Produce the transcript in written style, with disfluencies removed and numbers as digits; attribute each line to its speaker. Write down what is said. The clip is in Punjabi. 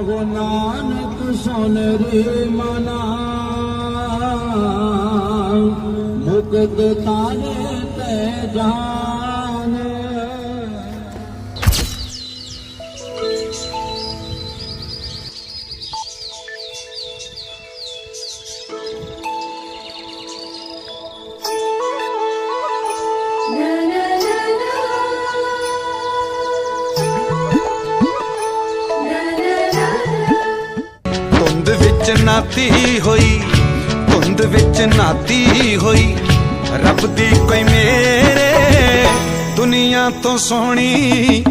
Speaker 1: ਕਹੋ ਨਾਨਕ ਸੁਨ ਰੇ ਮਨਾ ਮੁਕਤ ਤਾਰੇ ਤੇ ਜਾਨ।
Speaker 2: ਧੁੰਦ ਵਿੱਚ ਨਾਤੀ ਹੋਈ, ਧੁੰਦ ਵਿੱਚ ਨਾਤੀ ਹੋਈ, ਰੱਬ ਦੀ ਕੋਈ ਮੇਰੇ ਦੁਨੀਆ ਤੋਂ ਸੋਹਣੀ